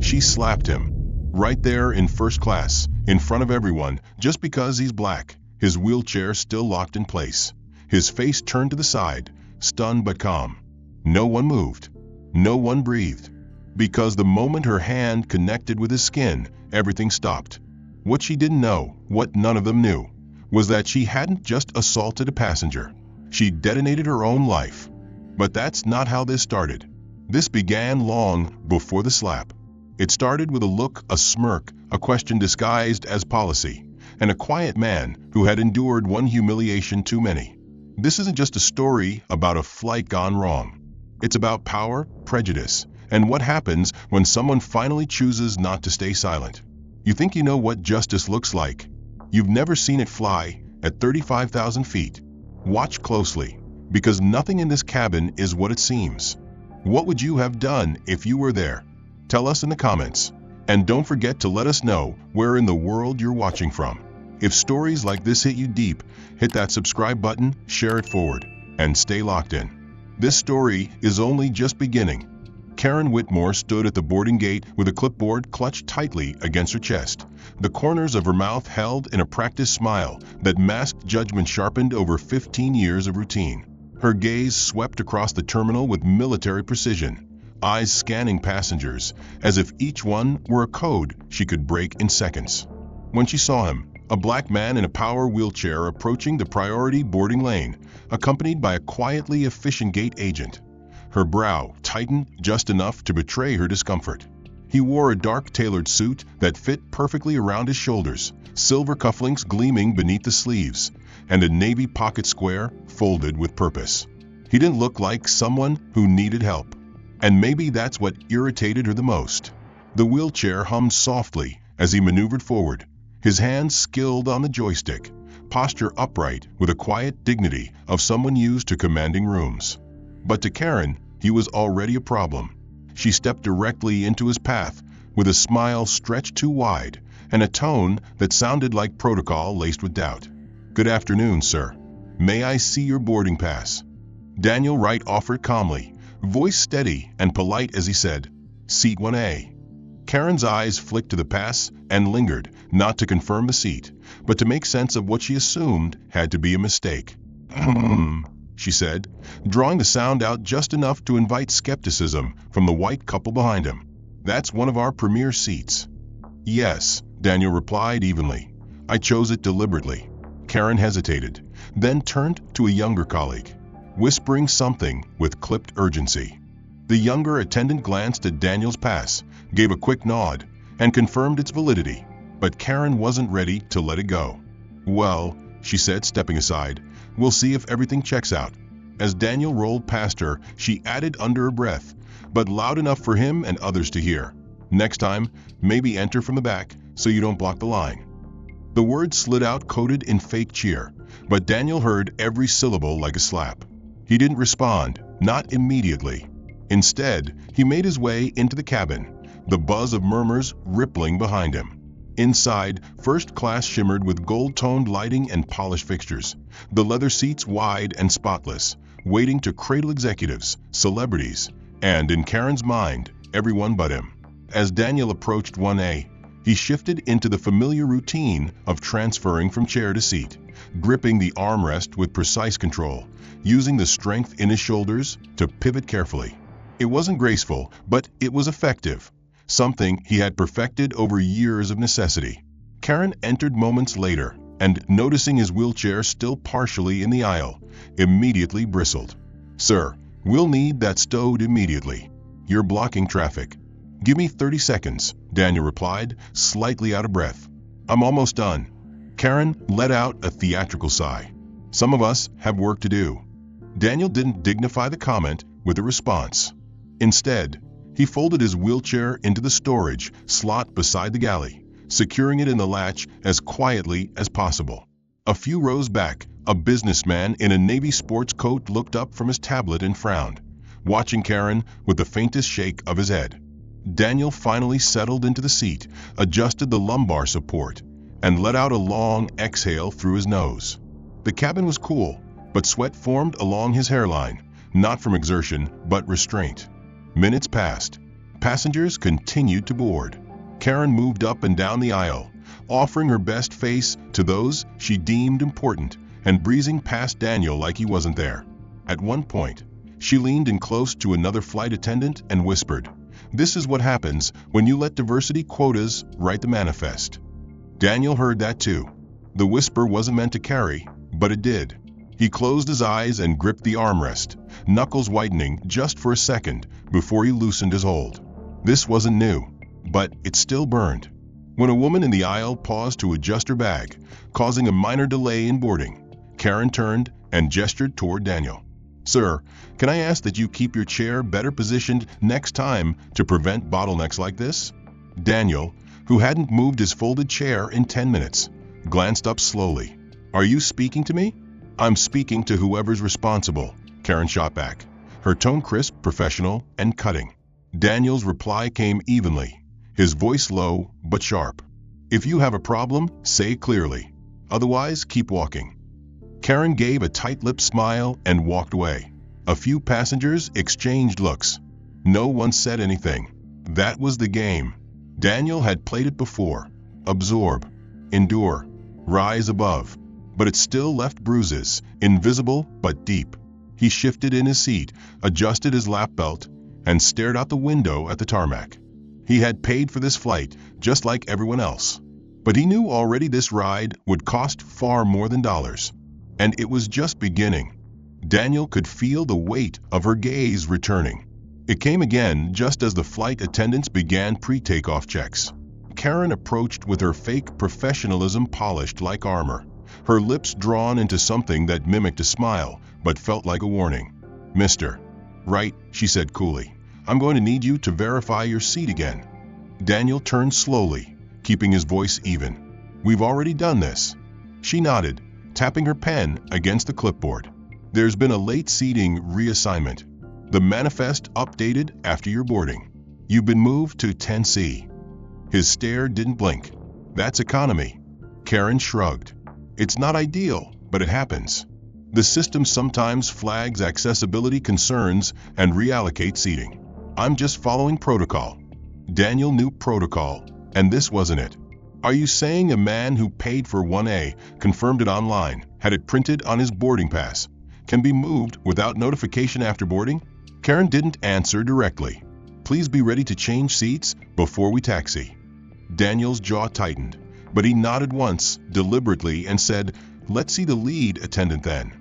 She slapped him. Right there in first class, in front of everyone, just because he's black, his wheelchair still locked in place. His face turned to the side, stunned but calm. No one moved. No one breathed. Because the moment her hand connected with his skin, everything stopped. What she didn't know, what none of them knew, was that she hadn't just assaulted a passenger. She detonated her own life. But that's not how this started. This began long before the slap. It started with a look, a smirk, a question disguised as policy, and a quiet man who had endured one humiliation too many. This isn't just a story about a flight gone wrong. It's about power, prejudice, and what happens when someone finally chooses not to stay silent. You think you know what justice looks like? You've never seen it fly at 35,000 feet. Watch closely, because nothing in this cabin is what it seems. What would you have done if you were there? Tell us in the comments. And don't forget to let us know where in the world you're watching from. If stories like this hit you deep, hit that subscribe button, share it forward, and stay locked in. This story is only just beginning. Karen Whitmore stood at the boarding gate with a clipboard clutched tightly against her chest, the corners of her mouth held in a practiced smile that masked judgment sharpened over 15 years of routine. Her gaze swept across the terminal with military precision, eyes scanning passengers as if each one were a code she could break in seconds. When she saw him, a black man in a power wheelchair approaching the priority boarding lane, accompanied by a quietly efficient gate agent, her brow tightened just enough to betray her discomfort. He wore a dark tailored suit that fit perfectly around his shoulders, silver cufflinks gleaming beneath the sleeves, and a navy pocket square folded with purpose. He didn't look like someone who needed help. And maybe that's what irritated her the most. The wheelchair hummed softly as he maneuvered forward, his hands skilled on the joystick, posture upright with a quiet dignity of someone used to commanding rooms. But to Karen, he was already a problem. She stepped directly into his path with a smile stretched too wide and a tone that sounded like protocol laced with doubt. "Good afternoon, sir. May I see your boarding pass?" Daniel Wright offered calmly, voice steady and polite as he said, "Seat 1A." Karen's eyes flicked to the pass and lingered, not to confirm the seat, but to make sense of what she assumed had to be a mistake. She said, drawing the sound out just enough to invite skepticism from the white couple behind him. "That's one of our premier seats." "Yes," Daniel replied evenly. "I chose it deliberately." Karen hesitated, then turned to a younger colleague, whispering something with clipped urgency. The younger attendant glanced at Daniel's pass, gave a quick nod, and confirmed its validity, but Karen wasn't ready to let it go. "Well," she said, stepping aside, "we'll see if everything checks out." As Daniel rolled past her, she added under her breath, but loud enough for him and others to hear, "Next time, maybe enter from the back so you don't block the line." The words slid out coded in fake cheer, but Daniel heard every syllable like a slap. He didn't respond, not immediately. Instead, he made his way into the cabin, the buzz of murmurs rippling behind him. Inside, first class shimmered with gold-toned lighting and polished fixtures, the leather seats wide and spotless, waiting to cradle executives, celebrities, and, in Karen's mind, everyone but him. As Daniel approached 1A, he shifted into the familiar routine of transferring from chair to seat, gripping the armrest with precise control, using the strength in his shoulders to pivot carefully. It wasn't graceful, but it was effective, something he had perfected over years of necessity. Karen entered moments later, and noticing his wheelchair still partially in the aisle, immediately bristled. "Sir, we'll need that stowed immediately. You're blocking traffic." "Give me 30 seconds, Daniel replied, slightly out of breath. "I'm almost done." Karen let out a theatrical sigh. "Some of us have work to do." Daniel didn't dignify the comment with a response. Instead, he folded his wheelchair into the storage slot beside the galley, securing it in the latch as quietly as possible. A few rows back, a businessman in a navy sports coat looked up from his tablet and frowned, watching Karen with the faintest shake of his head. Daniel finally settled into the seat, adjusted the lumbar support, and let out a long exhale through his nose. The cabin was cool, but sweat formed along his hairline, not from exertion, but restraint. Minutes passed. Passengers continued to board. Karen moved up and down the aisle, offering her best face to those she deemed important and breezing past Daniel like he wasn't there. At one point, she leaned in close to another flight attendant and whispered, "This is what happens when you let diversity quotas write the manifest." Daniel heard that too. The whisper wasn't meant to carry, but it did. He closed his eyes and gripped the armrest, knuckles whitening just for a second before he loosened his hold. This wasn't new, but it still burned. When a woman in the aisle paused to adjust her bag, causing a minor delay in boarding, Karen turned and gestured toward Daniel. "Sir, can I ask that you keep your chair better positioned next time to prevent bottlenecks like this?" Daniel, who hadn't moved his folded chair in 10 minutes, glanced up slowly. "Are you speaking to me?" "I'm speaking to whoever's responsible," Karen shot back, her tone crisp, professional, and cutting. Daniel's reply came evenly, his voice low but sharp. "If you have a problem, say it clearly. Otherwise, keep walking." Karen gave a tight-lipped smile and walked away. A few passengers exchanged looks. No one said anything. That was the game. Daniel had played it before. Absorb, endure, rise above. But it still left bruises, invisible but deep. He shifted in his seat, adjusted his lap belt, and stared out the window at the tarmac. He had paid for this flight, just like everyone else. But he knew already this ride would cost far more than dollars. And it was just beginning. Daniel could feel the weight of her gaze returning. It came again just as the flight attendants began pre-takeoff checks. Karen approached with her fake professionalism polished like armor, her lips drawn into something that mimicked a smile but felt like a warning. "Mister." "Right," she said coolly. "I'm going to need you to verify your seat again." Daniel turned slowly, keeping his voice even. "We've already done this." She nodded, tapping her pen against the clipboard. "There's been a late seating reassignment. The manifest updated after your boarding. You've been moved to 10C. His stare didn't blink. "That's economy." Karen shrugged. "It's not ideal, but it happens. The system sometimes flags accessibility concerns and reallocates seating. I'm just following protocol." Daniel knew protocol, and this wasn't it. "Are you saying a man who paid for 1A, confirmed it online, had it printed on his boarding pass, can be moved without notification after boarding?" Karen didn't answer directly. "Please be ready to change seats before we taxi." Daniel's jaw tightened, but he nodded once, deliberately, and said, "Let's see the lead attendant then."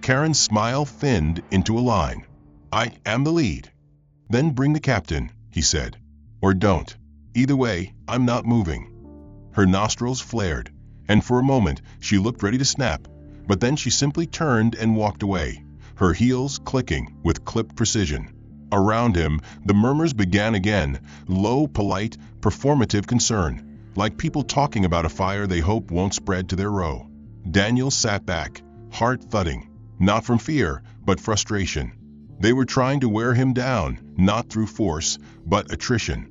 Karen's smile thinned into a line. "I am the lead." "Then bring the captain," he said. "Or don't. Either way, I'm not moving." Her nostrils flared, and for a moment she looked ready to snap, but then she simply turned and walked away, her heels clicking with clipped precision. Around him, the murmurs began again, low, polite, performative concern, like people talking about a fire they hope won't spread to their row. Daniel sat back, heart thudding, not from fear, but frustration. They were trying to wear him down, not through force, but attrition.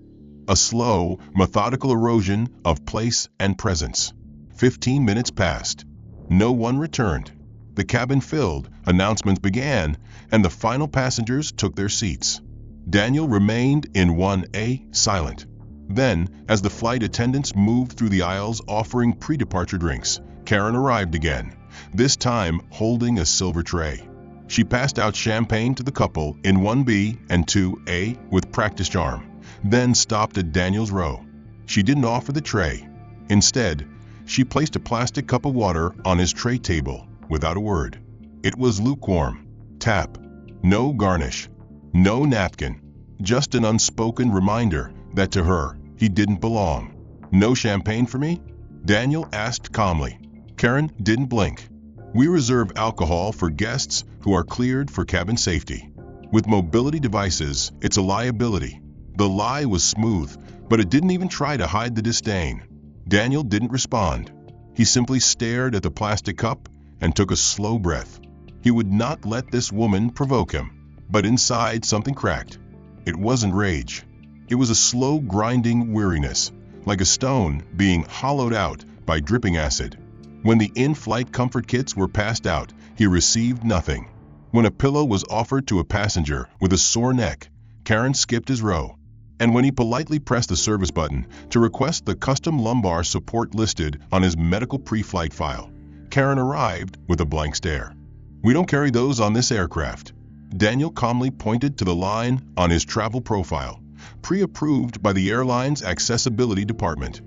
A slow, methodical erosion of place and presence. 15 minutes passed. No one returned. The cabin filled, announcements began, and the final passengers took their seats. Daniel remained in 1A, silent. Then, as the flight attendants moved through the aisles offering pre-departure drinks, Karen arrived again, this time holding a silver tray. She passed out champagne to the couple in 1B and 2A with practiced charm, then stopped at Daniel's row. She didn't offer the tray. Instead, she placed a plastic cup of water on his tray table, without a word. It was lukewarm. Tap. No garnish. No napkin. Just an unspoken reminder that to her, he didn't belong. "No champagne for me?" Daniel asked calmly. Karen didn't blink. "We reserve alcohol for guests who are cleared for cabin safety. With mobility devices, it's a liability." The lie was smooth, but it didn't even try to hide the disdain. Daniel didn't respond. He simply stared at the plastic cup and took a slow breath. He would not let this woman provoke him. But inside something cracked. It wasn't rage. It was a slow grinding weariness, like a stone being hollowed out by dripping acid. When the in-flight comfort kits were passed out, he received nothing. When a pillow was offered to a passenger with a sore neck, Karen skipped his row. And when he politely pressed the service button to request the custom lumbar support listed on his medical pre-flight file, Karen arrived with a blank stare. "We don't carry those on this aircraft." Daniel calmly pointed to the line on his travel profile, pre-approved by the airline's accessibility department.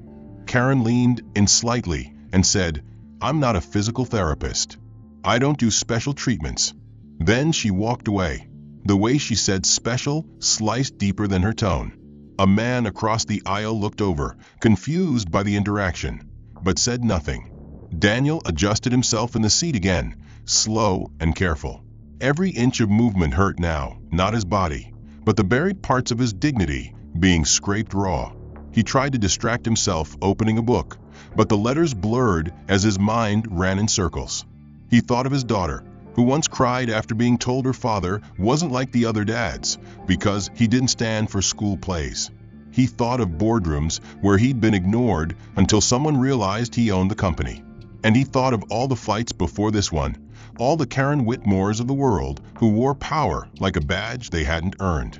Karen leaned in slightly and said, "I'm not a physical therapist. I don't do special treatments." Then she walked away. The way she said special sliced deeper than her tone. A man across the aisle looked over, confused by the interaction, but said nothing. Daniel adjusted himself in the seat again, slow and careful. Every inch of movement hurt now, not his body, but the buried parts of his dignity being scraped raw. He tried to distract himself opening a book, but the letters blurred as his mind ran in circles. He thought of his daughter, who once cried after being told her father wasn't like the other dads because he didn't stand for school plays. He thought of boardrooms where he'd been ignored until someone realized he owned the company. And he thought of all the flights before this one, all the Karen Whitmores of the world who wore power like a badge they hadn't earned.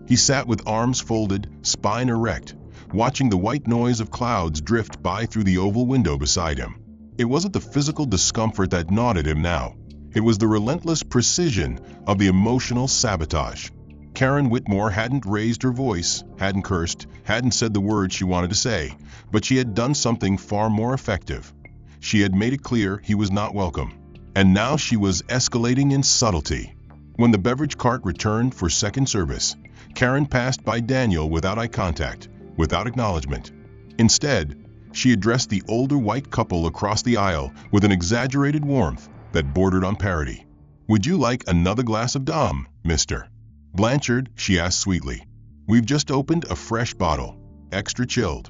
He sat with arms folded, spine erect, watching the white noise of clouds drift by through the oval window beside him. It wasn't the physical discomfort that gnawed at him now. It was the relentless precision of the emotional sabotage. Karen Whitmore hadn't raised her voice, hadn't cursed, hadn't said the words she wanted to say, but she had done something far more effective. She had made it clear he was not welcome. And now she was escalating in subtlety. When the beverage cart returned for second service, Karen passed by Daniel without eye contact, without acknowledgement. Instead, she addressed the older white couple across the aisle with an exaggerated warmth that bordered on parody. "Would you like another glass of Dom, mister?" "Blanchard," she asked sweetly. "We've just opened a fresh bottle, extra chilled."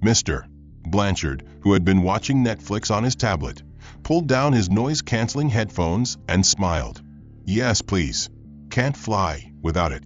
Mr. Blanchard, who had been watching Netflix on his tablet, pulled down his noise-canceling headphones and smiled. "Yes, please. Can't fly without it."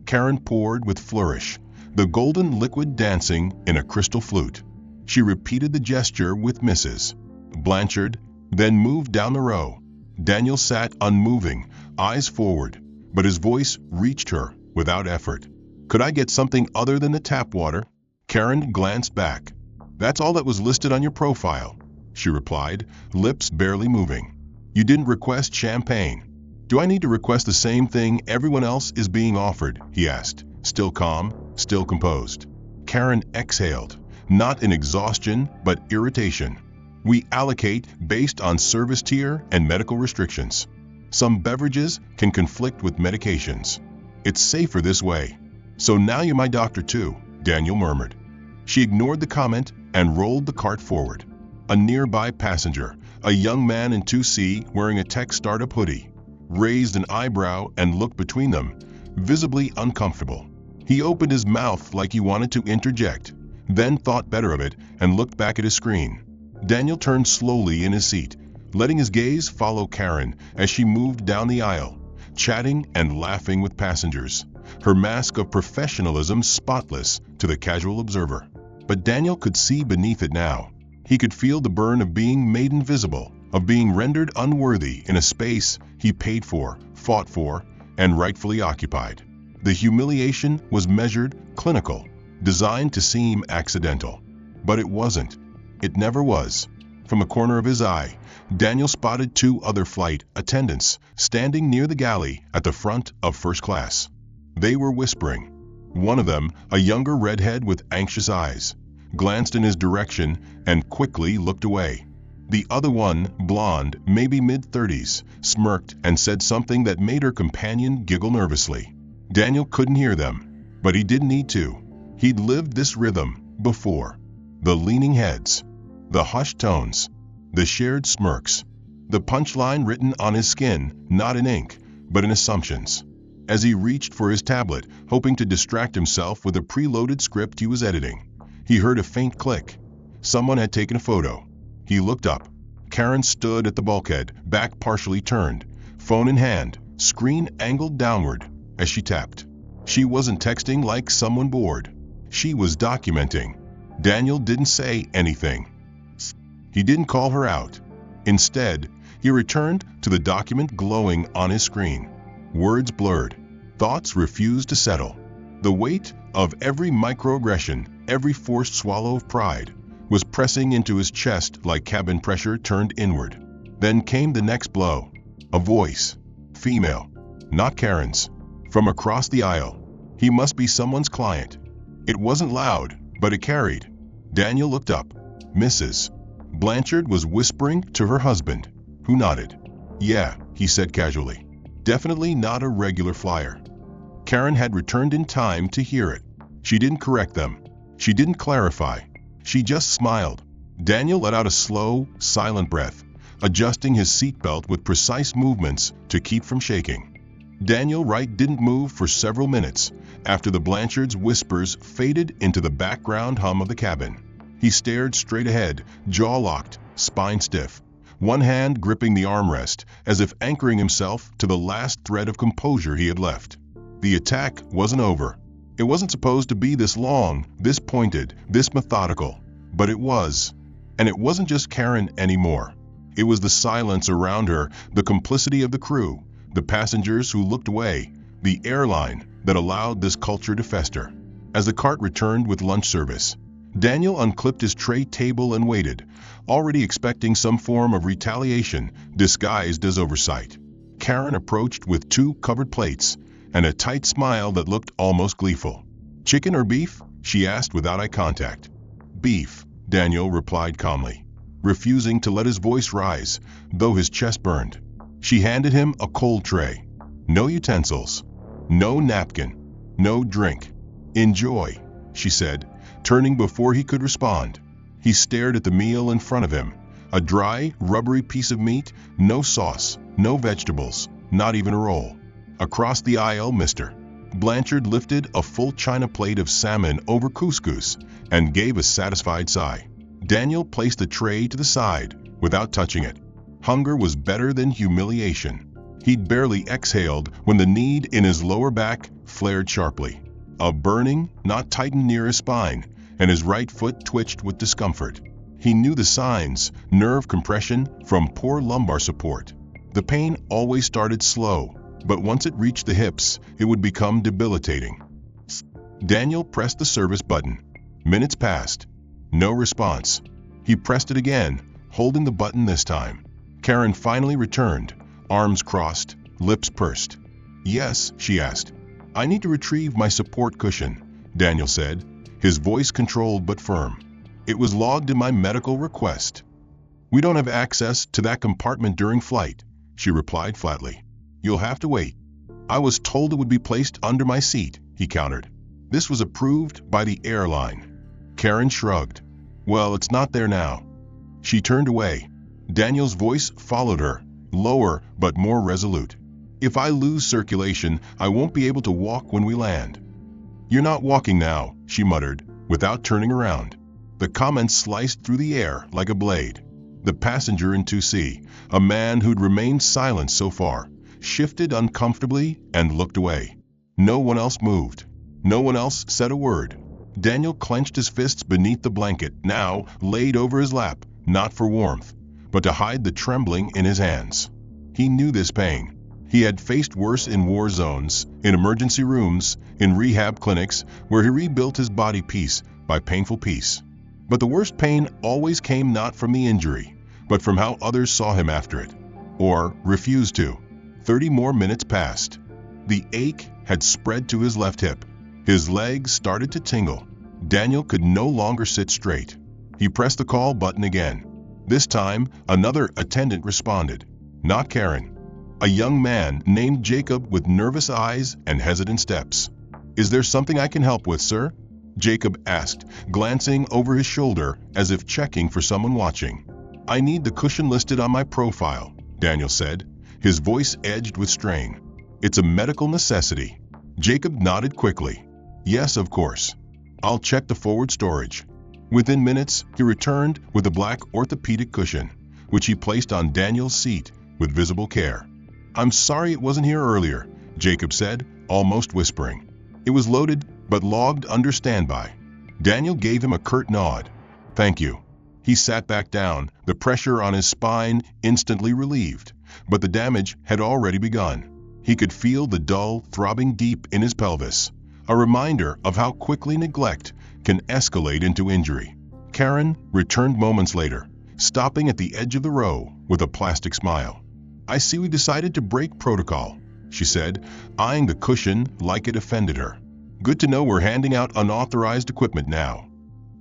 Karen poured with flourish, the golden liquid dancing in a crystal flute. She repeated the gesture with Mrs. Blanchard, then moved down the row. Daniel sat unmoving, eyes forward, but his voice reached her without effort. "Could I get something other than the tap water?" Karen glanced back. "That's all that was listed on your profile," she replied, lips barely moving. "You didn't request champagne." "Do I need to request the same thing everyone else is being offered?" he asked, still calm, still composed. Karen exhaled, not in exhaustion but irritation. "We allocate based on service tier and medical restrictions. Some beverages can conflict with medications. It's safer this way." "So now you're my doctor too," Daniel murmured. She ignored the comment and rolled the cart forward. A nearby passenger, a young man in 2C wearing a tech startup hoodie, raised an eyebrow and looked between them, visibly uncomfortable. He opened his mouth like he wanted to interject, then thought better of it and looked back at his screen. Daniel turned slowly in his seat, letting his gaze follow Karen as she moved down the aisle, chatting and laughing with passengers, her mask of professionalism spotless to the casual observer. But Daniel could see beneath it now. He could feel the burn of being made invisible, of being rendered unworthy in a space he paid for, fought for, and rightfully occupied. The humiliation was measured, clinical, designed to seem accidental. But it wasn't. It never was. From a corner of his eye, Daniel spotted two other flight attendants standing near the galley at the front of first class. They were whispering. One of them, a younger redhead with anxious eyes, glanced in his direction and quickly looked away. The other one, blonde, maybe mid-30s, smirked and said something that made her companion giggle nervously. Daniel couldn't hear them, but he didn't need to. He'd lived this rhythm before. The leaning heads, the hushed tones, the shared smirks, the punchline written on his skin, not in ink, but in assumptions. As he reached for his tablet, hoping to distract himself with a preloaded script he was editing, he heard a faint click. Someone had taken a photo. He looked up. Karen stood at the bulkhead, back partially turned, phone in hand, screen angled downward as she tapped. She wasn't texting like someone bored. She was documenting. Daniel didn't say anything. He didn't call her out. Instead, he returned to the document glowing on his screen. Words blurred. Thoughts refused to settle. The weight of every microaggression, every forced swallow of pride, was pressing into his chest like cabin pressure turned inward. Then came the next blow. A voice. Female. Not Karen's. From across the aisle. He must be someone's client. It wasn't loud, but it carried. Daniel looked up. Mrs. Blanchard was whispering to her husband, who nodded. Yeah, he said casually. Definitely not a regular flyer. Karen had returned in time to hear it. She didn't correct them. She didn't clarify. She just smiled. Daniel let out a slow, silent breath, adjusting his seatbelt with precise movements to keep from shaking. Daniel Wright didn't move for several minutes after the Blanchards' whispers faded into the background hum of the cabin. He stared straight ahead, jaw locked, spine stiff, one hand gripping the armrest as if anchoring himself to the last thread of composure he had left. The attack wasn't over. It wasn't supposed to be this long, this pointed, this methodical, but it was. And it wasn't just Karen anymore. It was the silence around her, the complicity of the crew, the passengers who looked away, the airline that allowed this culture to fester. As the cart returned with lunch service, Daniel unclipped his tray table and waited, already expecting some form of retaliation disguised as oversight. Karen approached with 2 covered plates and a tight smile that looked almost gleeful. Chicken or beef? She asked without eye contact. Beef, Daniel replied calmly, refusing to let his voice rise, though his chest burned. She handed him a cold tray. No utensils, no napkin, no drink. Enjoy, she said, turning before he could respond. He stared at the meal in front of him, a dry, rubbery piece of meat, no sauce, no vegetables, not even a roll. Across the aisle, Mr. Blanchard lifted a full china plate of salmon over couscous and gave a satisfied sigh. Daniel placed the tray to the side without touching it. Hunger was better than humiliation. He'd barely exhaled when the need in his lower back flared sharply. A burning, not tightened near his spine, and his right foot twitched with discomfort. He knew the signs, nerve compression from poor lumbar support. The pain always started slow, but once it reached the hips, it would become debilitating. Daniel pressed the service button. Minutes passed. No response. He pressed it again, holding the button this time. Karen finally returned, arms crossed, lips pursed. Yes, she asked. I need to retrieve my support cushion, Daniel said, his voice controlled but firm. It was logged in my medical request. We don't have access to that compartment during flight, she replied flatly. You'll have to wait. I was told it would be placed under my seat, he countered. This was approved by the airline. Karen shrugged. Well, it's not there now. She turned away. Daniel's voice followed her, lower but more resolute. If I lose circulation, I won't be able to walk when we land. You're not walking now, she muttered, without turning around. The comment sliced through the air like a blade. The passenger in 2C, a man who'd remained silent so far, shifted uncomfortably and looked away. No one else moved. No one else said a word. Daniel clenched his fists beneath the blanket, now laid over his lap, not for warmth, but to hide the trembling in his hands. He knew this pain. He had faced worse in war zones, in emergency rooms, in rehab clinics, where he rebuilt his body piece by painful piece. But the worst pain always came not from the injury, but from how others saw him after it, or refused to. 30 more minutes passed. The ache had spread to his left hip. His legs started to tingle. Daniel could no longer sit straight. He pressed the call button again. This time, another attendant responded. Not Karen. A young man named Jacob with nervous eyes and hesitant steps. Is there something I can help with, sir? Jacob asked, glancing over his shoulder as if checking for someone watching. I need the cushion listed on my profile, Daniel said, his voice edged with strain. It's a medical necessity. Jacob nodded quickly. Yes, of course. I'll check the forward storage. Within minutes, he returned with a black orthopedic cushion, which he placed on Daniel's seat with visible care. I'm sorry it wasn't here earlier, Jacob said, almost whispering. It was loaded, but logged under standby. Daniel gave him a curt nod. Thank you. He sat back down, the pressure on his spine instantly relieved, but the damage had already begun. He could feel the dull throbbing deep in his pelvis, a reminder of how quickly neglect can escalate into injury. Karen returned moments later, stopping at the edge of the row with a plastic smile. "I see we decided to break protocol," she said, eyeing the cushion like it offended her. "Good to know we're handing out unauthorized equipment now."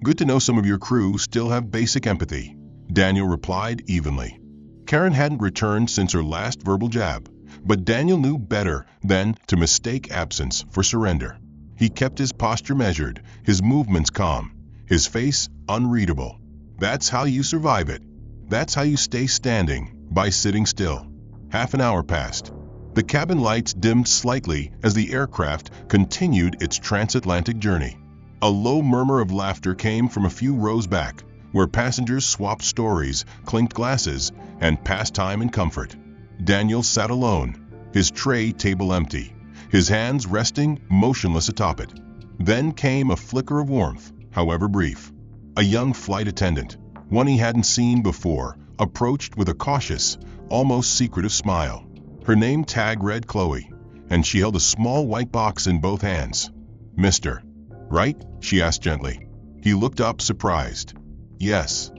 "Good to know some of your crew still have basic empathy," Daniel replied evenly. Karen hadn't returned since her last verbal jab, but Daniel knew better than to mistake absence for surrender. He kept his posture measured, his movements calm, his face unreadable. That's how you survive it. That's how you stay standing, by sitting still. Half an hour passed. The cabin lights dimmed slightly as the aircraft continued its transatlantic journey. A low murmur of laughter came from a few rows back, where passengers swapped stories, clinked glasses, and passed time in comfort. Daniel sat alone, his tray table empty, his hands resting motionless atop it. Then came a flicker of warmth, however brief. A young flight attendant, one he hadn't seen before, approached with a cautious, almost secretive smile. Her name tag read Chloe, and she held a small white box in both hands. "Mr. Right?" she asked gently. He looked up, surprised. "Yes."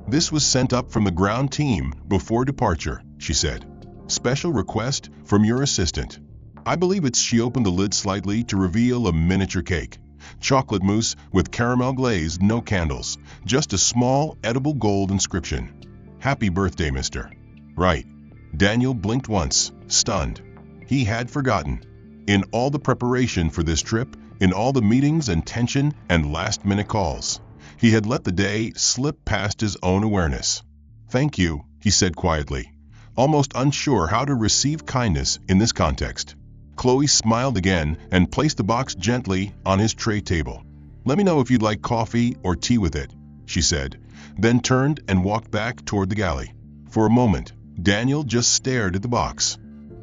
"This was sent up from the ground team before departure," she said. "Special request from your assistant." "I believe it's—" She opened the lid slightly to reveal a miniature cake. Chocolate mousse with caramel glaze, no candles, just a small, edible gold inscription. "Happy birthday, Mr. Right." Daniel blinked once, stunned. He had forgotten. In all the preparation for this trip, in all the meetings and tension and last-minute calls, he had let the day slip past his own awareness. "Thank you," he said quietly, almost unsure how to receive kindness in this context. Chloe smiled again and placed the box gently on his tray table. "Let me know if you'd like coffee or tea with it," she said, then turned and walked back toward the galley. For a moment, Daniel just stared at the box.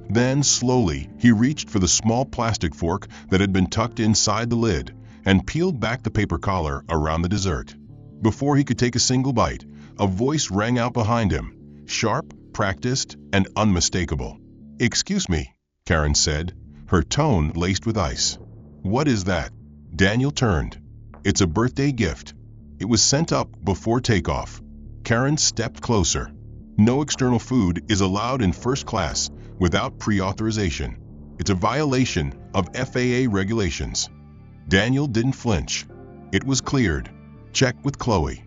Then, slowly, he reached for the small plastic fork that had been tucked inside the lid and peeled back the paper collar around the dessert. Before he could take a single bite, a voice rang out behind him, sharp, practiced, and unmistakable. "Excuse me," Karen said, her tone laced with ice. "What is that?" Daniel turned. "It's a birthday gift. It was sent up before takeoff." Karen stepped closer. "No external food is allowed in first class without pre-authorization. It's a violation of FAA regulations." Daniel didn't flinch. It was cleared. "Check with Chloe."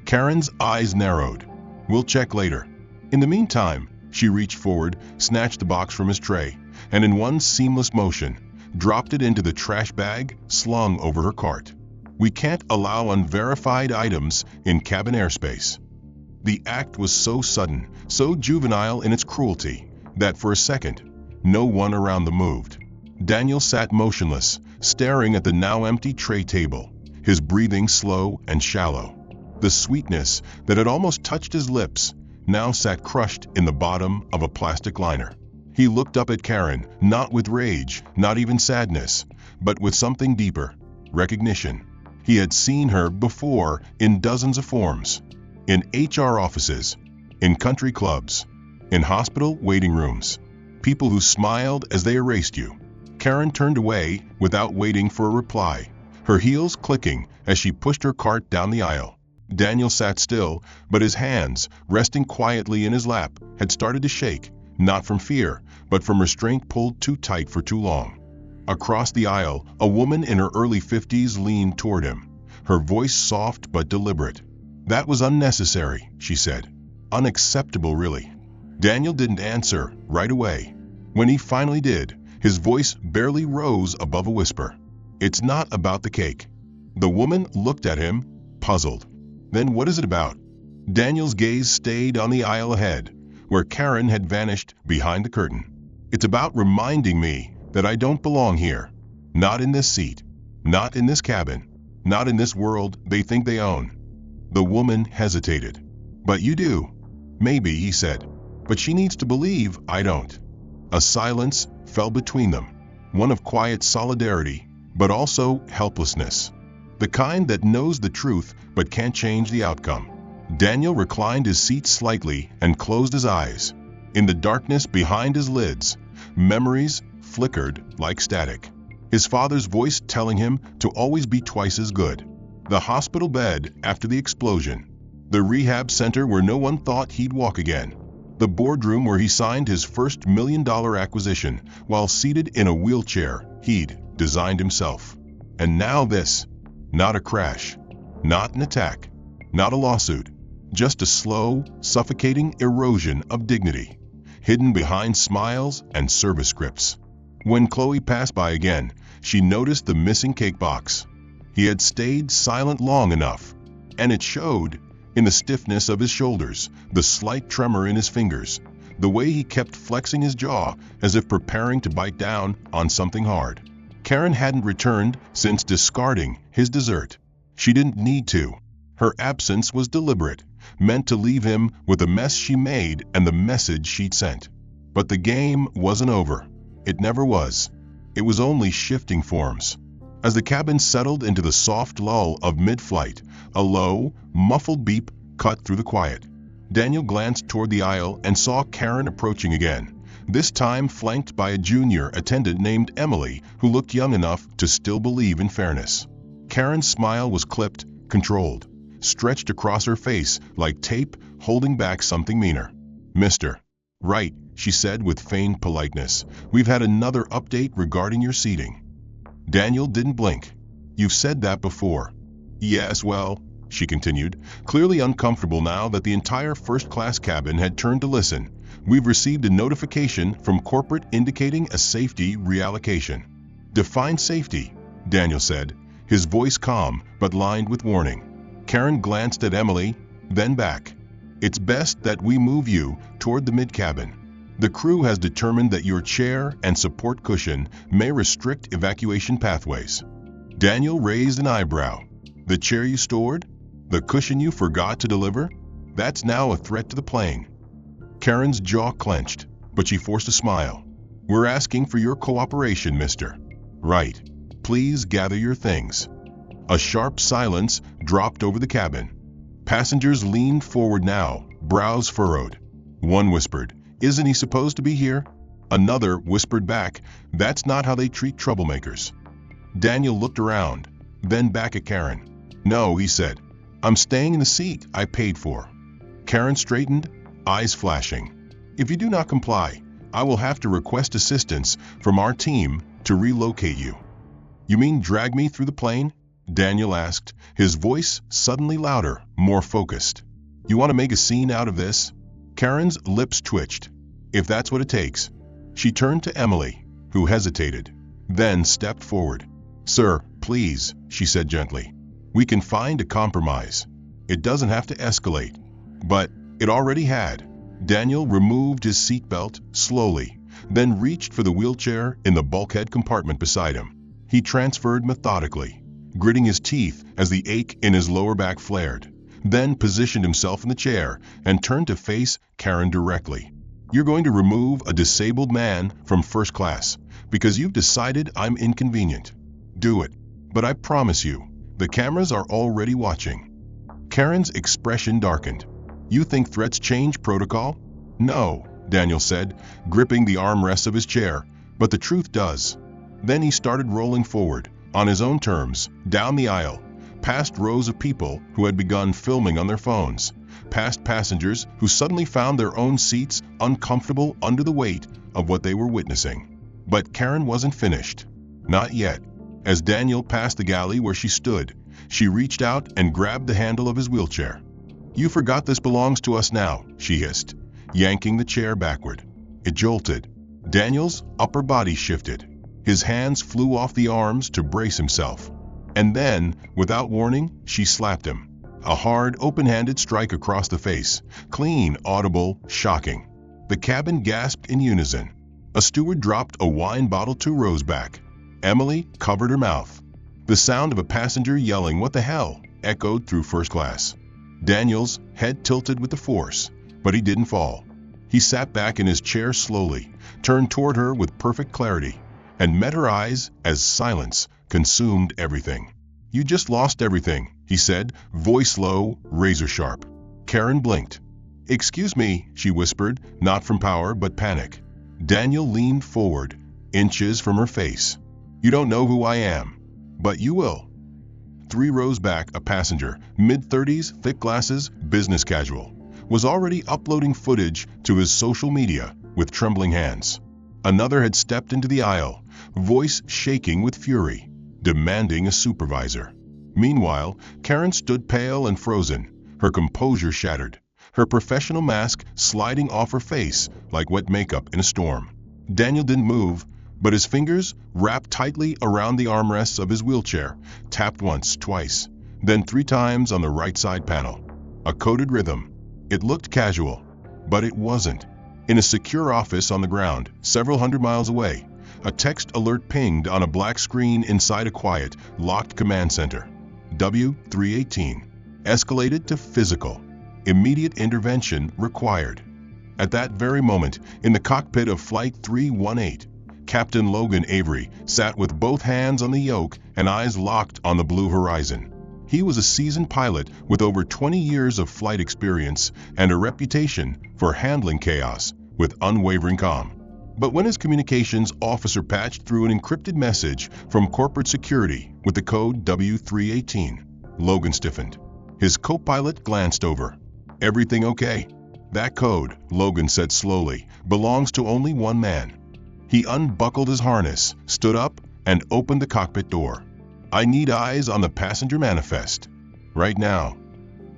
Karen's eyes narrowed. "We'll check later." In the meantime, she reached forward, snatched the box from his tray, and in one seamless motion, dropped it into the trash bag slung over her cart. "We can't allow unverified items in cabin airspace." The act was so sudden, so juvenile in its cruelty, that for a second, no one around them moved. Daniel sat motionless, staring at the now empty tray table, his breathing slow and shallow. The sweetness that had almost touched his lips now sat crushed in the bottom of a plastic liner. He looked up at Karen, not with rage, not even sadness, but with something deeper, recognition. He had seen her before in dozens of forms. In HR offices, in country clubs, in hospital waiting rooms. People who smiled as they erased you. Karen turned away without waiting for a reply, her heels clicking as she pushed her cart down the aisle. Daniel sat still, but his hands, resting quietly in his lap, had started to shake, not from fear, but from restraint pulled too tight for too long. Across the aisle, a woman in her early 50s leaned toward him, her voice soft but deliberate. "That was unnecessary," she said. "Unacceptable, really." Daniel didn't answer right away. When he finally did, his voice barely rose above a whisper. "It's not about the cake." The woman looked at him, puzzled. "Then what is it about?" Daniel's gaze stayed on the aisle ahead, where Karen had vanished behind the curtain. "It's about reminding me that I don't belong here. Not in this seat. Not in this cabin. Not in this world they think they own." The woman hesitated. "But you do." "Maybe," he said. "But she needs to believe I don't." A silence fell between them, one of quiet solidarity, but also helplessness. The kind that knows the truth but can't change the outcome. Daniel reclined his seat slightly and closed his eyes. In the darkness behind his lids, memories flickered like static. his father's voice telling him to always be twice as good. The hospital bed after the explosion. The rehab center where no one thought he'd walk again. The boardroom where he signed his first $1 million acquisition while seated in a wheelchair he'd designed himself. And now this. Not a crash. Not an attack. Not a lawsuit. Just a slow, suffocating erosion of dignity, hidden behind smiles and service scripts. When Chloe passed by again, she noticed the missing cake box. He had stayed silent long enough, and it showed in the stiffness of his shoulders, the slight tremor in his fingers, the way he kept flexing his jaw as if preparing to bite down on something hard. Karen hadn't returned since discarding his dessert. She didn't need to. Her absence was deliberate, meant to leave him with the mess she made and the message she'd sent. But the game wasn't over. It never was. It was only shifting forms. As the cabin settled into the soft lull of mid-flight, a low, muffled beep cut through the quiet. Daniel glanced toward the aisle and saw Karen approaching again, this time flanked by a junior attendant named Emily who looked young enough to still believe in fairness. Karen's smile was clipped, controlled, stretched across her face like tape holding back something meaner. "Mr. Right," she said with feigned politeness. "We've had another update regarding your seating." Daniel didn't blink. "You've said that before." "Yes, well," she continued, clearly uncomfortable now that the entire first-class cabin had turned to listen. "We've received a notification from corporate indicating a safety reallocation." "Define safety," Daniel said, his voice calm but lined with warning. Karen glanced at Emily, then back. "It's best that we move you toward the mid-cabin. The crew has determined that your chair and support cushion may restrict evacuation pathways." Daniel raised an eyebrow. "The chair you stored? The cushion you forgot to deliver? That's now a threat to the plane." Karen's jaw clenched, but she forced a smile. "We're asking for your cooperation, Mr. Right. Please gather your things." A sharp silence dropped over the cabin. Passengers leaned forward now, brows furrowed. One whispered, "Isn't he supposed to be here?" Another whispered back, "That's not how they treat troublemakers." Daniel looked around, then back at Karen. "No," he said. "I'm staying in the seat I paid for." Karen straightened, eyes flashing. "If you do not comply, I will have to request assistance from our team to relocate you." "You mean drag me through the plane?" Daniel asked, his voice suddenly louder, more focused. "You want to make a scene out of this?" Karen's lips twitched. "If that's what it takes." She turned to Emily, who hesitated, then stepped forward. "Sir, please," she said gently. "We can find a compromise. It doesn't have to escalate." But it already had. Daniel removed his seatbelt slowly, then reached for the wheelchair in the bulkhead compartment beside him. He transferred methodically, gritting his teeth as the ache in his lower back flared, then positioned himself in the chair and turned to face Karen directly. "You're going to remove a disabled man from first class because you've decided I'm inconvenient. Do it. But I promise you, the cameras are already watching." Karen's expression darkened. "You think threats change protocol?" "No," Daniel said, gripping the armrests of his chair, "but the truth does." Then he started rolling forward, on his own terms, down the aisle, past rows of people who had begun filming on their phones, past passengers who suddenly found their own seats uncomfortable under the weight of what they were witnessing. But Karen wasn't finished. Not yet. As Daniel passed the galley where she stood, she reached out and grabbed the handle of his wheelchair. "You forgot this belongs to us now," she hissed, yanking the chair backward. It jolted. Daniel's upper body shifted. His hands flew off the arms to brace himself. And then, without warning, she slapped him. A hard, open-handed strike across the face. Clean, audible, shocking. The cabin gasped in unison. A steward dropped a wine bottle 2 rows back. Emily covered her mouth. The sound of a passenger yelling, "What the hell?" echoed through first class. Daniel's head tilted with the force, but he didn't fall. He sat back in his chair slowly, turned toward her with perfect clarity, and met her eyes as silence consumed everything. "You just lost everything," he said, voice low, razor sharp. Karen blinked. "Excuse me," she whispered, not from power but panic. Daniel leaned forward, inches from her face. You don't know who I am, but you will." 3 rows back, a passenger, mid-30s, thick glasses, business casual, was already uploading footage to his social media with trembling hands. Another had stepped into the aisle, voice shaking with fury, demanding a supervisor. Meanwhile, Karen stood pale and frozen, her composure shattered, her professional mask sliding off her face like wet makeup in a storm. Daniel didn't move, but his fingers, wrapped tightly around the armrests of his wheelchair, tapped once, twice, then 3 times on the right side panel. A coded rhythm. It looked casual, but it wasn't. In a secure office on the ground, several hundred miles away, a text alert pinged on a black screen inside a quiet, locked command center. W318. Escalated to physical. Immediate intervention required. At that very moment, in the cockpit of Flight 318, Captain Logan Avery sat with both hands on the yoke and eyes locked on the blue horizon. He was a seasoned pilot with over 20 years of flight experience and a reputation for handling chaos with unwavering calm. But when his communications officer patched through an encrypted message from corporate security with the code W318, Logan stiffened. His co-pilot glanced over. "Everything okay?" "That code," Logan said slowly, "belongs to only one man." He unbuckled his harness, stood up, and opened the cockpit door. "I need eyes on the passenger manifest. Right now."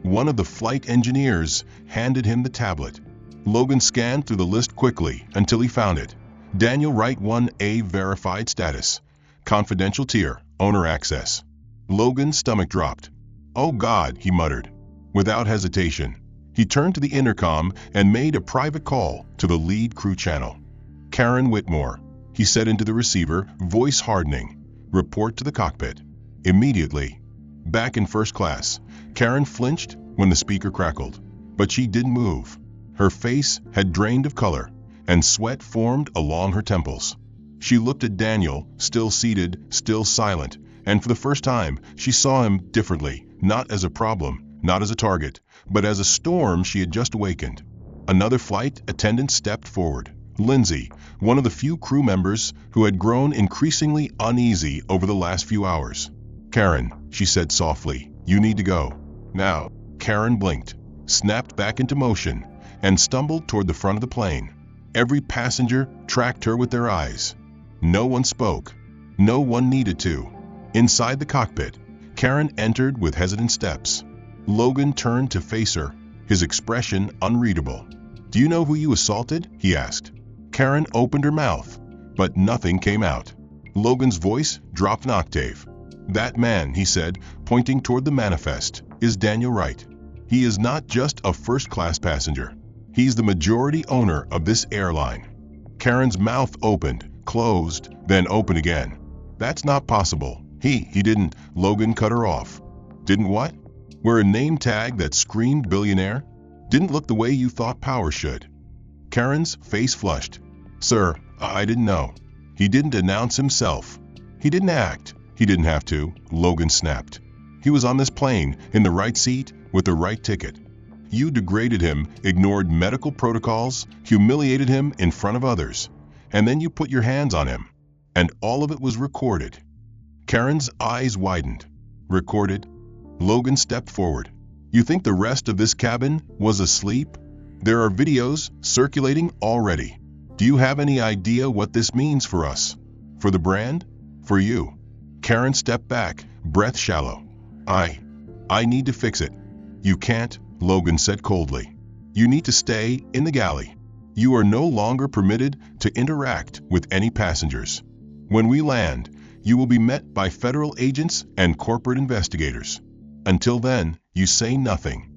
One of the flight engineers handed him the tablet. Logan scanned through the list quickly until he found it. Daniel Wright 1A verified status. Confidential tier, owner access. Logan's stomach dropped. "Oh God," he muttered. Without hesitation, he turned to the intercom and made a private call to the lead crew channel. "Karen Whitmore," he said into the receiver, voice hardening. "Report to the cockpit." Immediately, back in first class, Karen flinched when the speaker crackled, but she didn't move. Her face had drained of color, and sweat formed along her temples. She looked at Daniel, still seated, still silent, and for the first time, she saw him differently, not as a problem, not as a target, but as a storm she had just awakened. Another flight attendant stepped forward. Lindsay, one of the few crew members who had grown increasingly uneasy over the last few hours. "Karen," she said softly, "you need to go. Now." Karen blinked, snapped back into motion, and stumbled toward the front of the plane. Every passenger tracked her with their eyes. No one spoke. No one needed to. Inside the cockpit, Karen entered with hesitant steps. Logan turned to face her, his expression unreadable. "Do you know who you assaulted?" he asked. Karen opened her mouth, but nothing came out. Logan's voice dropped an octave. "That man," he said, pointing toward the manifest, "is Daniel Wright. He is not just a first-class passenger. He's the majority owner of this airline." Karen's mouth opened, closed, then opened again. "That's not possible. He didn't." Logan cut her off. "Didn't what?" "Wear a name tag that screamed billionaire? Didn't look the way you thought power should?" Karen's face flushed. "Sir, I didn't know. He didn't announce himself. He didn't act. He didn't have to," Logan snapped. "He was on this plane, in the right seat, with the right ticket. You degraded him, ignored medical protocols, humiliated him in front of others, and then you put your hands on him. And all of it was recorded." Karen's eyes widened. "Recorded?" Logan stepped forward. "You think the rest of this cabin was asleep? There are videos circulating already. Do you have any idea what this means for us? For the brand? For you?" Karen stepped back, breath shallow. I need to fix it." "You can't," Logan said coldly. "You need to stay in the galley. You are no longer permitted to interact with any passengers. When we land, you will be met by federal agents and corporate investigators. Until then, you say nothing."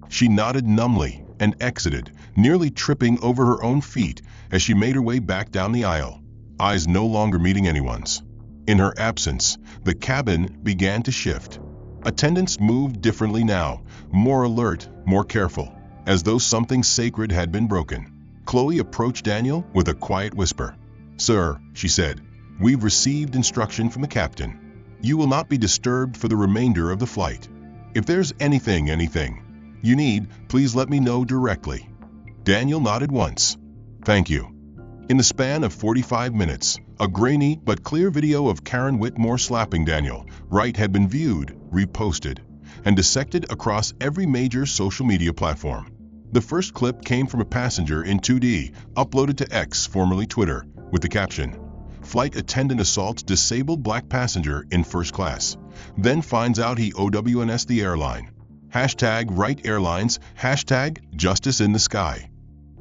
She nodded numbly and exited, nearly tripping over her own feet as she made her way back down the aisle, eyes no longer meeting anyone's. In her absence, the cabin began to shift. Attendants moved differently now, more alert, more careful, as though something sacred had been broken. Chloe approached Daniel with a quiet whisper. "Sir," she said, "we've received instruction from the captain. You will not be disturbed for the remainder of the flight. If there's anything you need, please let me know directly." Daniel nodded once. "Thank you." In the span of 45 minutes, a grainy but clear video of Karen Whitmore slapping Daniel Wright had been viewed, reposted, and dissected across every major social media platform. The first clip came from a passenger in 2D, uploaded to X, formerly Twitter, with the caption, "Flight attendant assaults disabled black passenger in first class, then finds out he OWNS the airline. Hashtag Wright Airlines, hashtag Justice in the Sky."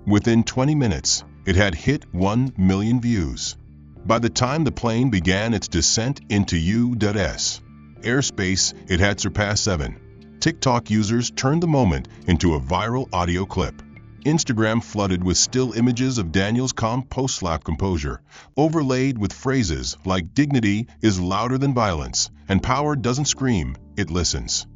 Within 20 minutes, it had hit 1 million views. By the time the plane began its descent into U.S. airspace, it had surpassed 7. TikTok users turned the moment into a viral audio clip. Instagram flooded with still images of Daniel's calm post-slap composure, overlaid with phrases like "dignity is louder than violence" and "power doesn't scream, it listens."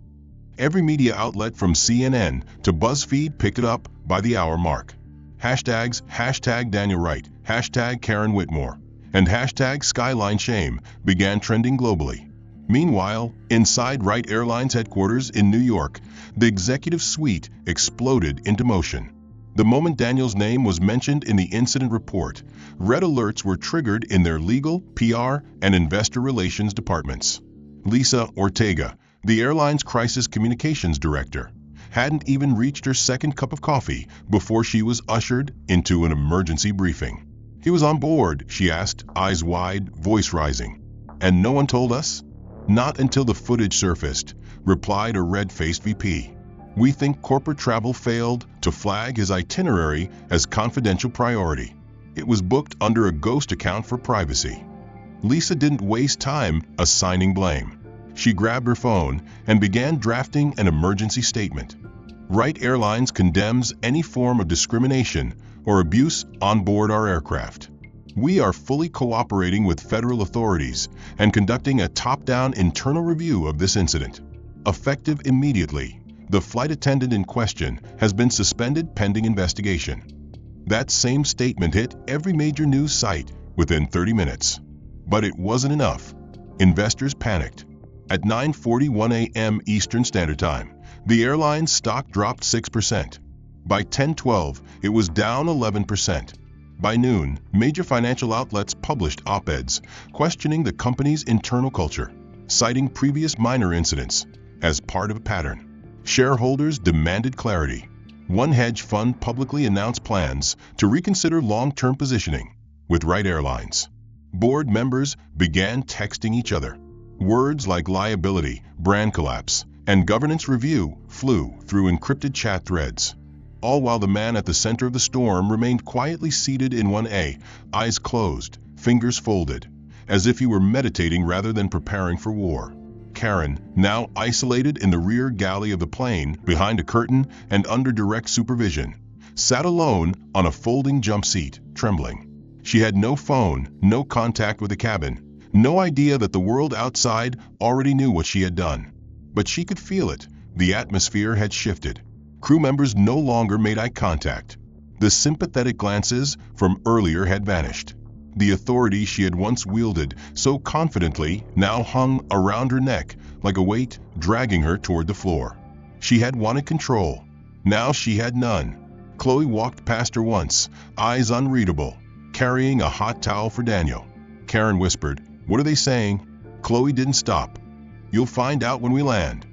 Every media outlet from CNN to BuzzFeed picked it up by the hour mark. Hashtags hashtag Daniel Wright, hashtag Karen Whitmore, and hashtag Skyline Shame began trending globally. Meanwhile, inside Wright Airlines headquarters in New York, the executive suite exploded into motion. The moment Daniel's name was mentioned in the incident report, red alerts were triggered in their legal, PR, and investor relations departments. Lisa Ortega, the airline's crisis communications director, hadn't even reached her second cup of coffee before she was ushered into an emergency briefing. "He was on board?" she asked, eyes wide, voice rising. "And no one told us?" "Not until the footage surfaced," replied a red-faced VP. "We think corporate travel failed to flag his itinerary as confidential priority. It was booked under a ghost account for privacy." Lisa didn't waste time assigning blame. She grabbed her phone and began drafting an emergency statement. Wright Airlines condemns any form of discrimination or abuse on board our aircraft. We are fully cooperating with federal authorities and conducting a top-down internal review of this incident. Effective immediately, the flight attendant in question has been suspended pending investigation. That same statement hit every major news site within 30 minutes. But it wasn't enough. Investors panicked. At 9:41 a.m. Eastern Standard Time, the airline's stock dropped 6%. By 10:12, it was down 11%. By noon, major financial outlets published op-eds questioning the company's internal culture, citing previous minor incidents as part of a pattern. Shareholders demanded clarity. One hedge fund publicly announced plans to reconsider long-term positioning with Wright Airlines. Board members began texting each other. Words like liability, brand collapse, and governance review flew through encrypted chat threads, all while the man at the center of the storm remained quietly seated in 1A, eyes closed, fingers folded, as if he were meditating rather than preparing for war. Karen, now isolated in the rear galley of the plane behind a curtain and under direct supervision, sat alone on a folding jump seat, trembling. She had no phone, no contact with the cabin, no idea that the world outside already knew what she had done. But she could feel it. The atmosphere had shifted. Crew members no longer made eye contact. The sympathetic glances from earlier had vanished. The authority she had once wielded so confidently now hung around her neck like a weight dragging her toward the floor. She had wanted control. Now she had none. Chloe walked past her once, eyes unreadable, carrying a hot towel for Daniel. Karen whispered, "What are they saying?" Chloe didn't stop. "You'll find out when we land."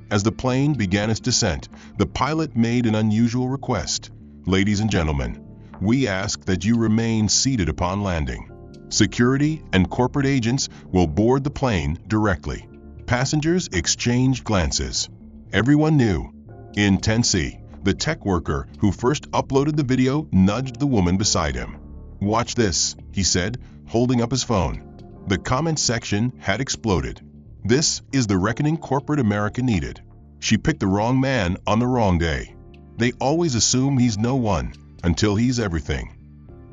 As the plane began its descent, the pilot made an unusual request. "Ladies and gentlemen, we ask that you remain seated upon landing. Security and corporate agents will board the plane directly." Passengers exchanged glances. Everyone knew. In 10C, the tech worker who first uploaded the video nudged the woman beside him. "Watch this," he said, holding up his phone. The comment section had exploded. "This is the reckoning corporate America needed. She picked the wrong man on the wrong day. They always assume he's no one until he's everything."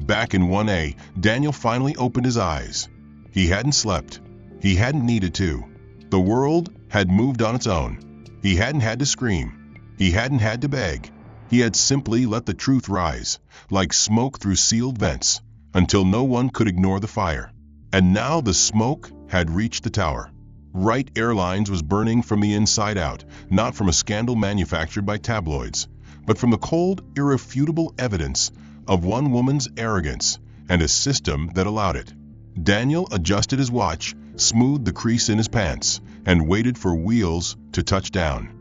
Back in 1A, Daniel finally opened his eyes. He hadn't slept. He hadn't needed to. The world had moved on its own. He hadn't had to scream. He hadn't had to beg. He had simply let the truth rise, like smoke through sealed vents, until no one could ignore the fire. And now the smoke had reached the tower. Wright Airlines was burning from the inside out, not from a scandal manufactured by tabloids, but from the cold, irrefutable evidence of one woman's arrogance and a system that allowed it. Daniel adjusted his watch, smoothed the crease in his pants, and waited for wheels to touch down.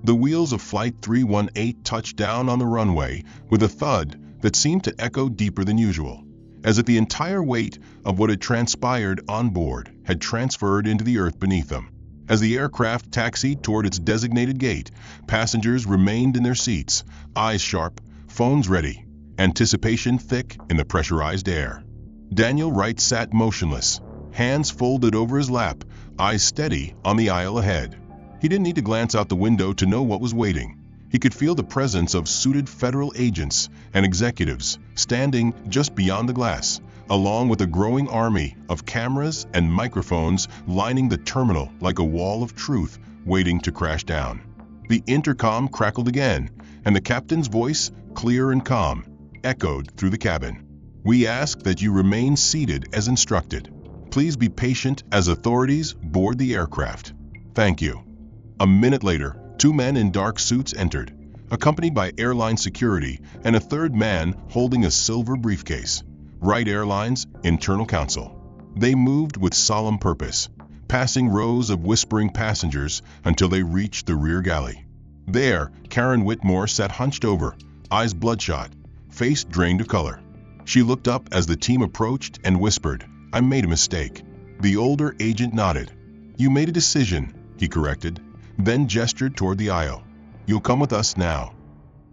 The wheels of Flight 318 touched down on the runway with a thud that seemed to echo deeper than usual, as if the entire weight of what had transpired on board had transferred into the earth beneath them. As the aircraft taxied toward its designated gate, passengers remained in their seats, eyes sharp, phones ready, anticipation thick in the pressurized air. Daniel Wright sat motionless, hands folded over his lap, eyes steady on the aisle ahead. He didn't need to glance out the window to know what was waiting. He could feel the presence of suited federal agents and executives standing just beyond the glass, along with a growing army of cameras and microphones lining the terminal like a wall of truth waiting to crash down. The intercom crackled again, and the captain's voice, clear and calm, echoed through the cabin. "We ask that you remain seated as instructed. Please be patient as authorities board the aircraft. Thank you." A minute later, 2 men in dark suits entered, accompanied by airline security and a third man holding a silver briefcase. Wright Airline's internal counsel. They moved with solemn purpose, passing rows of whispering passengers until they reached the rear galley. There, Karen Whitmore sat hunched over, eyes bloodshot, face drained of color. She looked up as the team approached and whispered, "I made a mistake." The older agent nodded. "You made a decision," he corrected, then gestured toward the aisle. "You'll come with us now."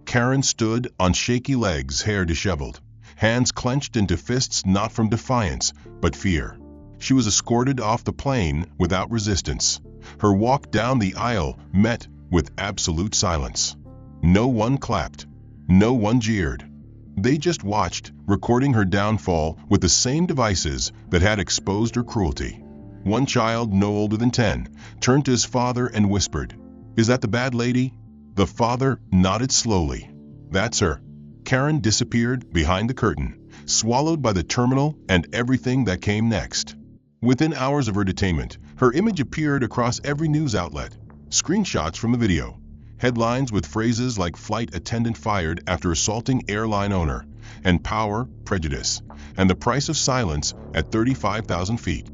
Karen stood on shaky legs, hair disheveled, hands clenched into fists not from defiance, but fear. She was escorted off the plane without resistance. Her walk down the aisle met with absolute silence. No one clapped. No one jeered. They just watched, recording her downfall with the same devices that had exposed her cruelty. One child, no older than 10, turned to his father and whispered, "Is that the bad lady?" The father nodded slowly. "That's her." Karen disappeared behind the curtain, swallowed by the terminal and everything that came next. Within hours of her detainment, her image appeared across every news outlet. Screenshots from the video, headlines with phrases like "Flight Attendant Fired After Assaulting Airline Owner," and "Power, Prejudice," and "The Price of Silence at 35,000 feet."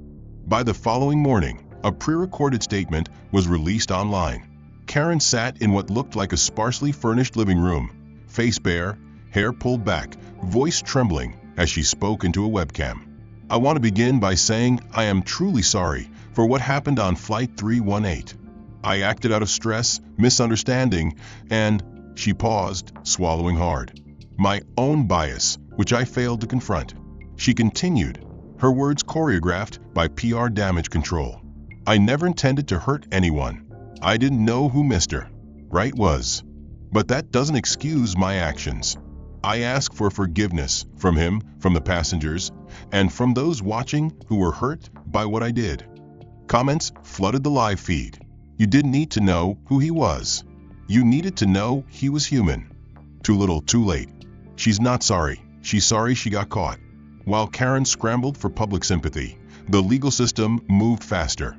By the following morning, a pre-recorded statement was released online. Karen sat in what looked like a sparsely furnished living room, face bare, hair pulled back, voice trembling as she spoke into a webcam. "I want to begin by saying I am truly sorry for what happened on Flight 318. I acted out of stress, misunderstanding, and," she paused, swallowing hard, "my own bias, which I failed to confront." She continued, her words choreographed by PR damage control. "I never intended to hurt anyone. I didn't know who Mr. Wright was. But that doesn't excuse my actions. I ask for forgiveness from him, from the passengers, and from those watching who were hurt by what I did." Comments flooded the live feed. You didn't need to know who he was. You needed to know he was human. Too little, too late. She's not sorry. She's sorry she got caught. While Karen scrambled for public sympathy, the legal system moved faster.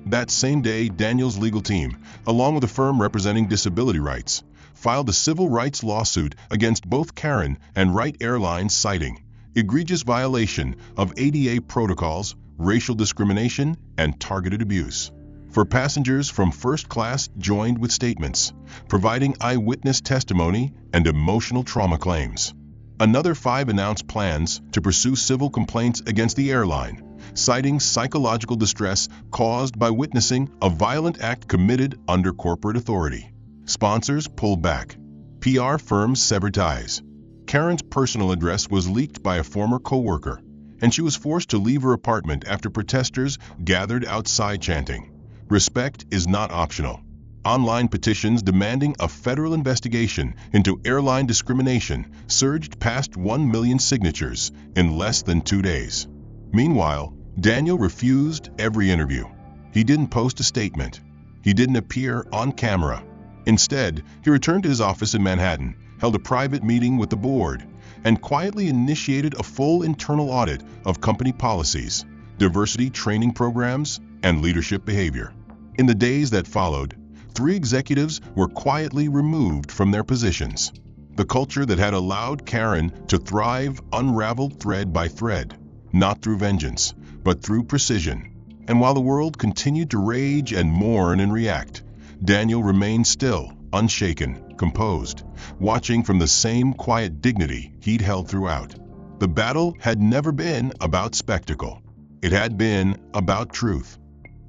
That same day, Daniel's legal team, along with a firm representing disability rights, filed a civil rights lawsuit against both Karen and Wright Airlines, citing egregious violation of ADA protocols, racial discrimination, and targeted abuse. For passengers from first class joined with statements, providing eyewitness testimony and emotional trauma claims. Another 5 announced plans to pursue civil complaints against the airline, citing psychological distress caused by witnessing a violent act committed under corporate authority. Sponsors pulled back. PR firms severed ties. Karen's personal address was leaked by a former co-worker, and she was forced to leave her apartment after protesters gathered outside chanting, "Respect is not optional." Online petitions demanding a federal investigation into airline discrimination surged past 1 million signatures in less than 2 days. Meanwhile, Daniel refused every interview. He didn't post a statement. He didn't appear on camera. Instead, he returned to his office in Manhattan, held a private meeting with the board, and quietly initiated a full internal audit of company policies, diversity training programs, and leadership behavior. In the days that followed, 3 executives were quietly removed from their positions. The culture that had allowed Karen to thrive unraveled thread by thread, not through vengeance, but through precision. And while the world continued to rage and mourn and react, Daniel remained still, unshaken, composed, watching from the same quiet dignity he'd held throughout. The battle had never been about spectacle. It had been about truth.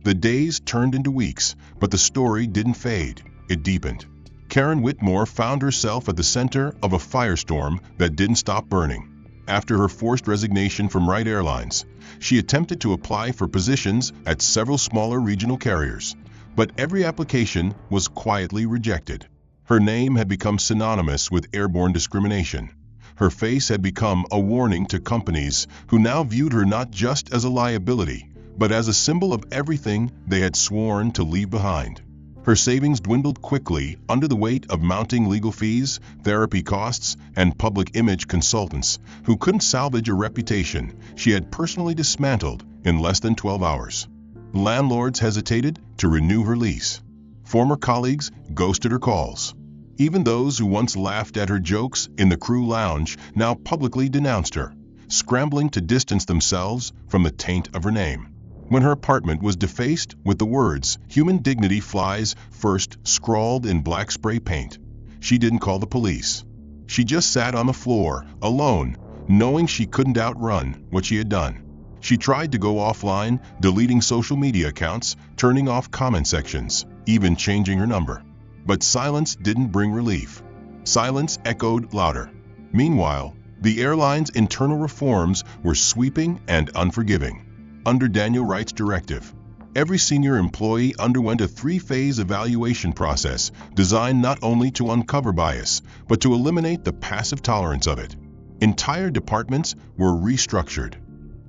The days turned into weeks, but the story didn't fade. It deepened. Karen Whitmore found herself at the center of a firestorm that didn't stop burning. After her forced resignation from Wright Airlines, she attempted to apply for positions at several smaller regional carriers, but every application was quietly rejected. Her name had become synonymous with airborne discrimination. Her face had become a warning to companies who now viewed her not just as a liability, but as a symbol of everything they had sworn to leave behind. Her savings dwindled quickly under the weight of mounting legal fees, therapy costs, and public image consultants who couldn't salvage a reputation she had personally dismantled in less than 12 hours. Landlords hesitated to renew her lease. Former colleagues ghosted her calls. Even those who once laughed at her jokes in the crew lounge now publicly denounced her, scrambling to distance themselves from the taint of her name. When her apartment was defaced with the words, "Human dignity flies first," scrawled in black spray paint, she didn't call the police. She just sat on the floor, alone, knowing she couldn't outrun what she had done. She tried to go offline, deleting social media accounts, turning off comment sections, even changing her number. But silence didn't bring relief. Silence echoed louder. Meanwhile, the airline's internal reforms were sweeping and unforgiving. Under Daniel Wright's directive, every senior employee underwent a 3-phase evaluation process designed not only to uncover bias, but to eliminate the passive tolerance of it. Entire departments were restructured.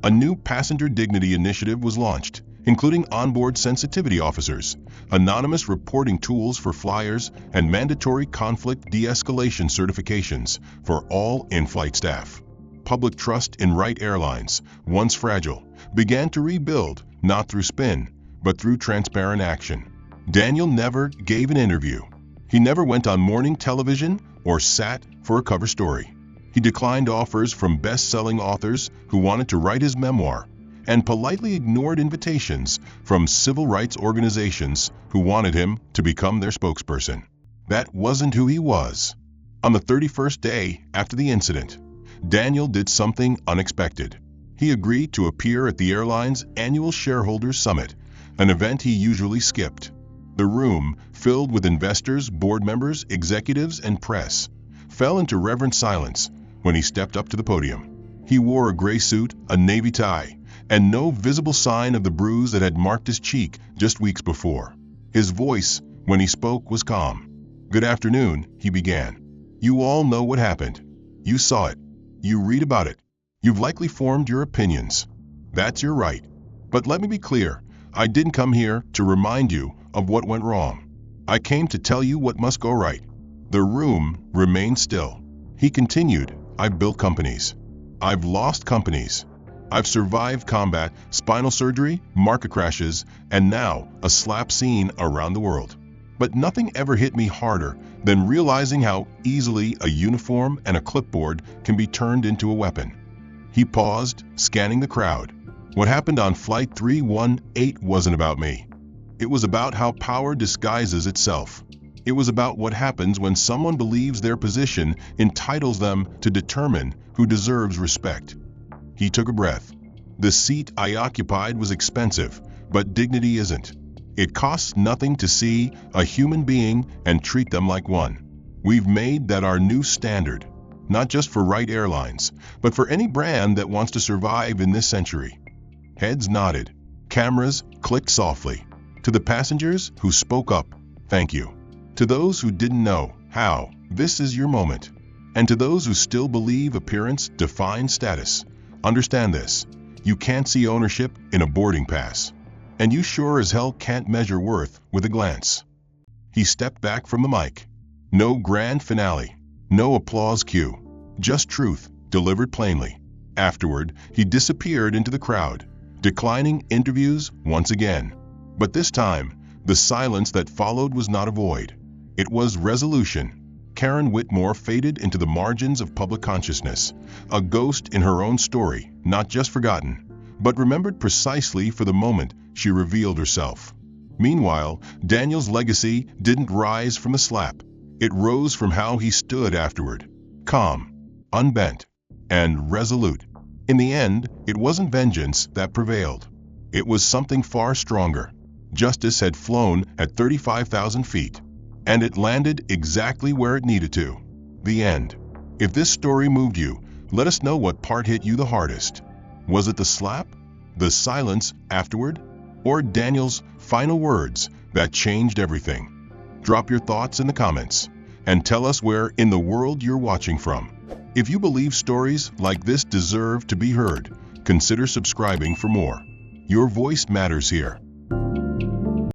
A new passenger dignity initiative was launched, including onboard sensitivity officers, anonymous reporting tools for flyers, and mandatory conflict de-escalation certifications for all in-flight staff. Public trust in Wright Airlines, once fragile, began to rebuild, not through spin, but through transparent action. Daniel never gave an interview. He never went on morning television or sat for a cover story. He declined offers from best-selling authors who wanted to write his memoir, and politely ignored invitations from civil rights organizations who wanted him to become their spokesperson. That wasn't who he was. On the 31st day after the incident, Daniel did something unexpected. He agreed to appear at the airline's annual shareholders summit, an event he usually skipped. The room, filled with investors, board members, executives, and press, fell into reverent silence when he stepped up to the podium. He wore a gray suit, a navy tie, and no visible sign of the bruise that had marked his cheek just weeks before. His voice, when he spoke, was calm. "Good afternoon," he began. "You all know what happened. You saw it. You read about it. You've likely formed your opinions. That's your right. But let me be clear, I didn't come here to remind you of what went wrong. I came to tell you what must go right." The room remained still. He continued, "I've built companies. I've lost companies. I've survived combat, spinal surgery, market crashes, and now a slap scene around the world. But nothing ever hit me harder than realizing how easily a uniform and a clipboard can be turned into a weapon." He paused, scanning the crowd. "What happened on Flight 318 wasn't about me. It was about how power disguises itself. It was about what happens when someone believes their position entitles them to determine who deserves respect." He took a breath. "The seat I occupied was expensive, but dignity isn't. It costs nothing to see a human being and treat them like one. We've made that our new standard, not just for Wright Airlines, but for any brand that wants to survive in this century." Heads nodded. Cameras clicked softly. To the passengers who spoke up, thank you. To those who didn't know how, this is your moment. And to those who still believe appearance defines status, understand this: you can't see ownership in a boarding pass. And you sure as hell can't measure worth with a glance. He stepped back from the mic. No grand finale, no applause cue, just truth delivered plainly. Afterward, he disappeared into the crowd, declining interviews once again. But this time, the silence that followed was not a void. It was resolution. Karen Whitmore faded into the margins of public consciousness, a ghost in her own story, not just forgotten, but remembered precisely for the moment she revealed herself. Meanwhile, Daniel's legacy didn't rise from the slap. It rose from how he stood afterward, calm, unbent, and resolute. In the end, it wasn't vengeance that prevailed. It was something far stronger. Justice had flown at 35,000 feet, and it landed exactly where it needed to. The end. If this story moved you, let us know what part hit you the hardest. Was it the slap, the silence afterward, or Daniel's final words that changed everything? Drop your thoughts in the comments and tell us where in the world you're watching from. If you believe stories like this deserve to be heard, consider subscribing for more. Your voice matters here.